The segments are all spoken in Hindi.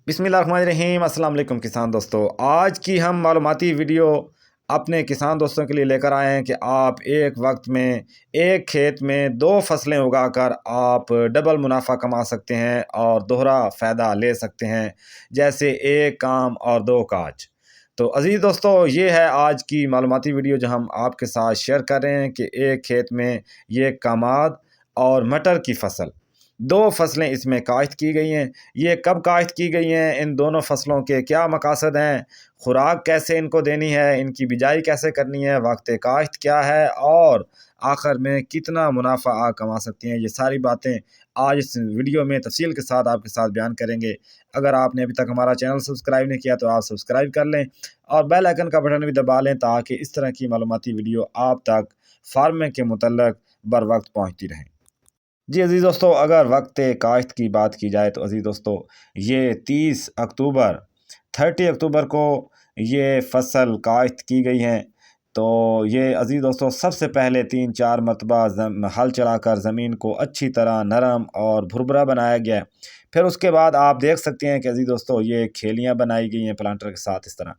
बिस्मिल्लाहिर्रहमानिर्रहीम। अस्सलाम वालेकुम किसान दोस्तों। आज की हम मालूमाती वीडियो अपने किसान दोस्तों के लिए लेकर आए हैं कि आप एक वक्त में एक खेत में दो फसलें उगाकर आप डबल मुनाफा कमा सकते हैं और दोहरा फ़ायदा ले सकते हैं, जैसे एक काम और दो काज। तो अज़ीज़ दोस्तों, ये है आज की मालूमाती वीडियो जो हम आपके साथ शेयर कर रहे हैं कि एक खेत में ये कमाद और मटर की फसल, दो फसलें इसमें काश्त की गई हैं। ये कब काश्त की गई हैं, इन दोनों फसलों के क्या मकासद हैं, खुराक कैसे इनको देनी है, इनकी बिजाई कैसे करनी है, वक्त काश्त क्या है और आखिर में कितना मुनाफा आप कमा सकते हैं, ये सारी बातें आज इस वीडियो में तफसील के साथ आपके साथ बयान करेंगे। अगर आपने अभी तक हमारा चैनल सब्सक्राइब नहीं किया तो आप सब्सक्राइब कर लें और बेल आइकन का बटन भी दबा लें ताकि इस तरह की मालूमाती वीडियो आप तक फार्मिंग के मुतल्लक बर वक्त पहुँचती रहें। जी अज़ीज़ दोस्तों, अगर वक्त काश्त की बात की जाए तो अज़ीज़ दोस्तों, ये 30 अक्टूबर को ये फसल काश्त की गई हैं। तो ये अज़ीज़ दोस्तों, सबसे पहले 3-4 मरतबा हल चलाकर ज़मीन को अच्छी तरह नरम और भुरभुरा बनाया गया है। फिर उसके बाद आप देख सकते हैं कि अज़ीज़ दोस्तों, ये खेलियाँ बनाई गई हैं प्लांटर के साथ इस तरह,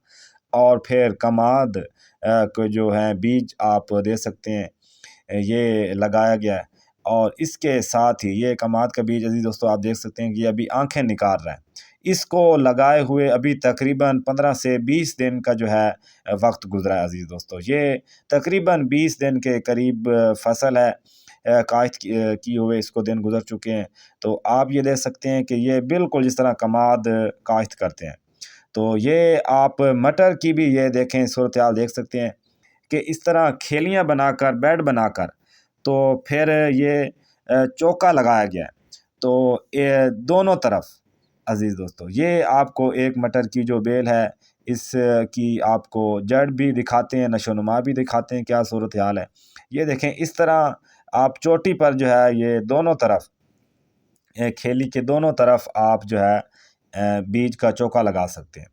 और फिर कमाद को जो है बीज आप दे सकते हैं, ये लगाया गया है। और इसके साथ ही ये कमाद का बीज अज़ीज़ दोस्तों, आप देख सकते हैं कि अभी आँखें निकाल रहा है। इसको लगाए हुए अभी तकरीबन 15 से 20 दिन का जो है वक्त गुजरा है अज़ीज़ दोस्तों। ये तकरीबन 20 दिन के करीब फसल है, काश्त किए हुए इसको दिन गुजर चुके हैं। तो आप ये देख सकते हैं कि ये बिल्कुल जिस तरह कमाद काश्त करते हैं। तो ये आप मटर की भी ये देखें, सूरत हाल देख सकते हैं कि इस तरह खेलियाँ बनाकर, बेड बनाकर, तो फिर ये चौका लगाया गया है। तो ये दोनों तरफ अज़ीज़ दोस्तों, ये आपको एक मटर की जो बेल है, इस की आपको जड़ भी दिखाते हैं, नशोनुमा भी दिखाते हैं क्या सूरत हाल है। ये देखें, इस तरह आप चोटी पर जो है ये दोनों तरफ, खेली के दोनों तरफ आप जो है बीज का चोका लगा सकते हैं।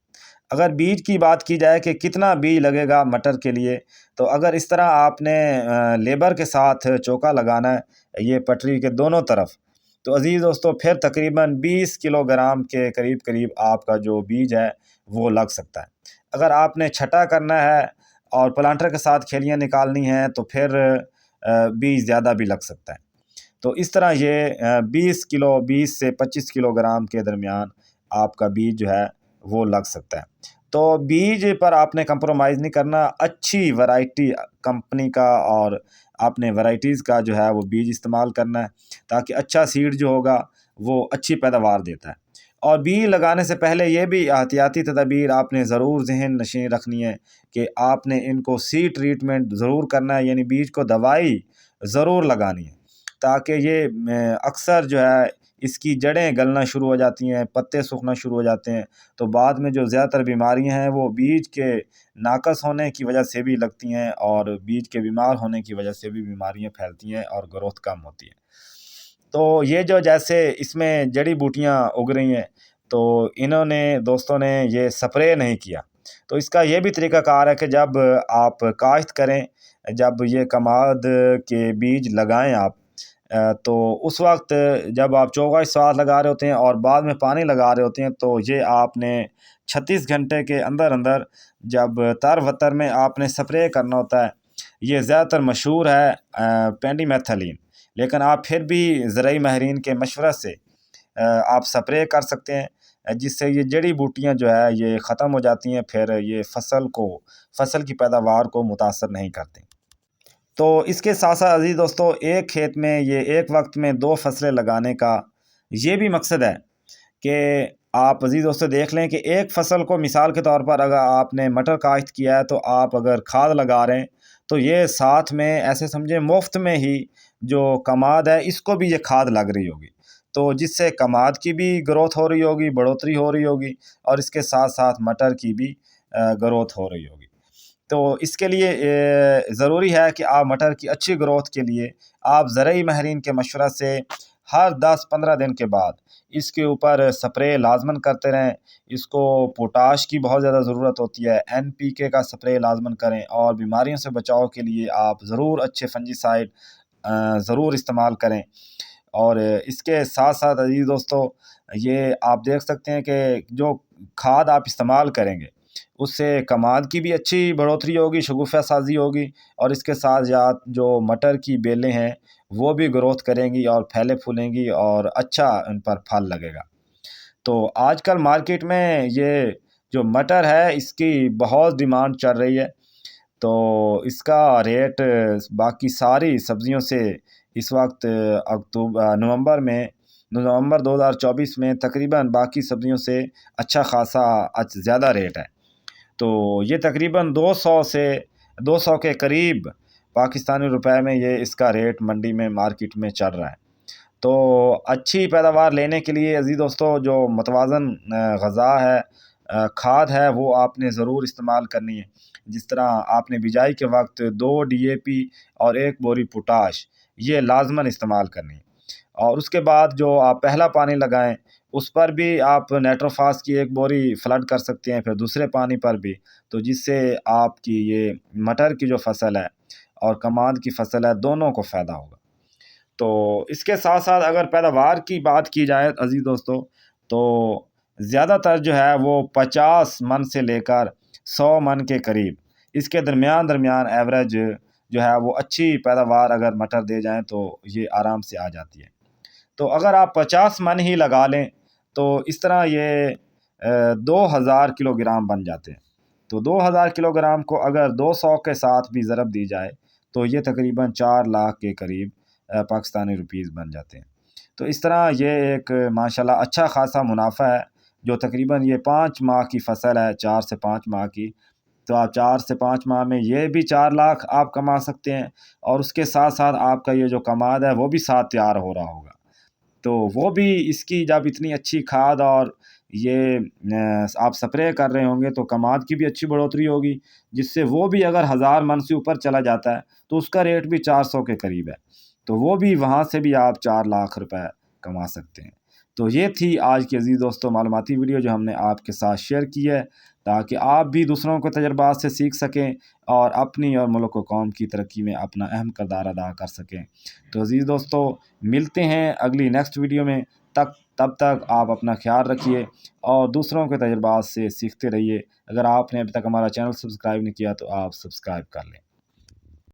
अगर बीज की बात की जाए कि कितना बीज लगेगा मटर के लिए, तो अगर इस तरह आपने लेबर के साथ चोका लगाना है ये पटरी के दोनों तरफ, तो अज़ीज़ दोस्तों, फिर तकरीबन 20 किलोग्राम के करीब करीब आपका जो बीज है वो लग सकता है। अगर आपने छटा करना है और प्लांटर के साथ खेलियाँ निकालनी हैं तो फिर बीज ज़्यादा भी लग सकता है। तो इस तरह ये 20 से 25 किलोग्राम के दरमियान आपका बीज जो है वो लग सकता है। तो बीज पर आपने कंप्रोमाइज़ नहीं करना, अच्छी वैरायटी कंपनी का और आपने वैराइटीज़ का जो है वो बीज इस्तेमाल करना है, ताकि अच्छा सीड जो होगा वो अच्छी पैदावार देता है। और बीज लगाने से पहले ये भी एहतियाती तदाबीर आपने ज़रूर ज़हन नशीन रखनी है कि आपने इनको सीड ट्रीटमेंट ज़रूर करना है, यानी बीज को दवाई ज़रूर लगानी है, ताकि ये अक्सर जो है इसकी जड़ें गलना शुरू हो जाती हैं, पत्ते सूखना शुरू हो जाते हैं। तो बाद में जो ज़्यादातर बीमारियां हैं वो बीज के नाकस होने की वजह से भी लगती हैं और बीज के बीमार होने की वजह से भी बीमारियां फैलती हैं और ग्रोथ कम होती है। तो ये जो जैसे इसमें जड़ी बूटियाँ उग रही हैं, तो इन्होंने दोस्तों ने ये स्प्रे नहीं किया। तो इसका ये भी तरीक़ाकार है कि जब आप काश्त करें, जब ये कमाद के बीज लगाएँ आप, तो उस वक़्त जब आप चौका साथ लगा रहे होते हैं और बाद में पानी लगा रहे होते हैं, तो ये आपने 36 घंटे के अंदर-अंदर जब तर-वतर में आपने स्प्रे करना होता है। ये ज़्यादातर मशहूर है पेंडिमेथलिन, लेकिन आप फिर भी ज़राई माहिरीन के मशवरे से आप स्प्रे कर सकते हैं, जिससे ये जड़ी बूटियाँ जो है ये ख़त्म हो जाती हैं, फिर ये फसल की पैदावार को मुतासर नहीं करती। तो इसके साथ-साथ अज़ीज़ दोस्तों, एक खेत में ये एक वक्त में 2 फसलें लगाने का ये भी मकसद है कि आप अज़ीज़ दोस्तों देख लें कि एक फसल को मिसाल के तौर पर अगर आपने मटर काश्त किया है, तो आप अगर खाद लगा रहे हैं, तो ये साथ में ऐसे समझें मुफ़्त में ही जो कमाद है इसको भी ये खाद लग रही होगी। तो जिससे कमाद की भी ग्रोथ हो रही होगी, बढ़ोतरी हो रही होगी और इसके साथ-साथ मटर की भी ग्रोथ हो रही होगी। तो इसके लिए ज़रूरी है कि आप मटर की अच्छी ग्रोथ के लिए आप ज़राई माहिरीन के मशवरा से हर 10-15 दिन के बाद इसके ऊपर स्प्रे लाज़मन करते रहें। इसको पोटाश की बहुत ज़्यादा ज़रूरत होती है, एनपीके का स्प्रे लाज़मन करें और बीमारियों से बचाव के लिए आप ज़रूर अच्छे फंजीसाइड ज़रूर इस्तेमाल करें। और इसके साथ-साथ अज़ीज़ दोस्तों, ये आप देख सकते हैं कि जो खाद आप इस्तेमाल करेंगे उससे कमाद की भी अच्छी बढ़ोतरी होगी, शगुफ़ा साज़ी होगी और इसके साथ-साथ जो मटर की बेलें हैं वो भी ग्रोथ करेंगी और फैले-फूलेंगी और अच्छा इन पर फल लगेगा। तो आजकल मार्केट में ये जो मटर है इसकी बहुत डिमांड चल रही है। तो इसका रेट बाकी सारी सब्ज़ियों से इस वक़्त नवंबर 2024 में तकरीबन बाकी सब्ज़ियों से अच्छा ख़ासा ज़्यादा रेट है। तो ये तकरीबन 200 के करीब पाकिस्तानी रुपए में ये इसका रेट मंडी में मार्केट में चल रहा है। तो अच्छी पैदावार लेने के लिए अज़ीज़ दोस्तों जो मतवाज़न ग़ज़ा है, खाद है, वो आपने ज़रूर इस्तेमाल करनी है। जिस तरह आपने बिजाई के वक़्त 2 डीएपी और 1 बोरी पोटाश ये लाज़मन इस्तेमाल करनी है। और उसके बाद जो आप पहला पानी लगाएँ उस पर भी आप नाइट्रोफास की 1 बोरी फ्लड कर सकते हैं, फिर दूसरे पानी पर भी। तो जिससे आपकी ये मटर की जो फ़सल है और कमाद की फ़सल है दोनों को फ़ायदा होगा। तो इसके साथ-साथ अगर पैदावार की बात की जाए अज़ीज़ दोस्तों, तो ज़्यादातर जो है वो 50 मन से लेकर 100 मन के करीब, इसके दरमियान-दरमियान एवरेज जो है वो अच्छी पैदावार अगर मटर दे जाएँ तो ये आराम से आ जाती है। तो अगर आप 50 मन ही लगा लें, तो इस तरह ये 2000 किलोग्राम बन जाते हैं। तो 2000 किलोग्राम को अगर 200 के साथ भी ज़रब दी जाए, तो ये तकरीबन 4 लाख के करीब पाकिस्तानी रुपीज़ बन जाते हैं। तो इस तरह ये एक माशाल्लाह अच्छा ख़ासा मुनाफ़ा है, जो तकरीबन ये 5 माह की फ़सल है, 4 से 5 माह की। तो आप 4 से 5 माह में ये भी 4 लाख आप कमा सकते हैं और उसके साथ-साथ आपका ये जो कमाद है, वो भी साथ तैयार हो रहा होगा। तो वो भी इसकी जब इतनी अच्छी खाद और ये आप स्प्रे कर रहे होंगे तो कमाद की भी अच्छी बढ़ोतरी होगी, जिससे वो भी अगर 1000 मन से ऊपर चला जाता है, तो उसका रेट भी 400 के करीब है। तो वो भी वहाँ से भी आप 4 लाख रुपए कमा सकते हैं। तो ये थी आज की अज़ीज़ दोस्तों मालूमाती वीडियो जो हमने आपके साथ शेयर की है, ताकि आप भी दूसरों के तजुर्बात से सीख सकें और अपनी और मुल्क व कौम की तरक्की में अपना अहम किरदार अदा कर सकें। तो अज़ीज़ दोस्तों मिलते हैं अगली नेक्स्ट वीडियो में, तब तक आप अपना ख़्याल रखिए और दूसरों के तजुर्बात से सीखते रहिए। अगर आपने अभी तक हमारा चैनल सब्सक्राइब नहीं किया तो आप सब्सक्राइब कर लें।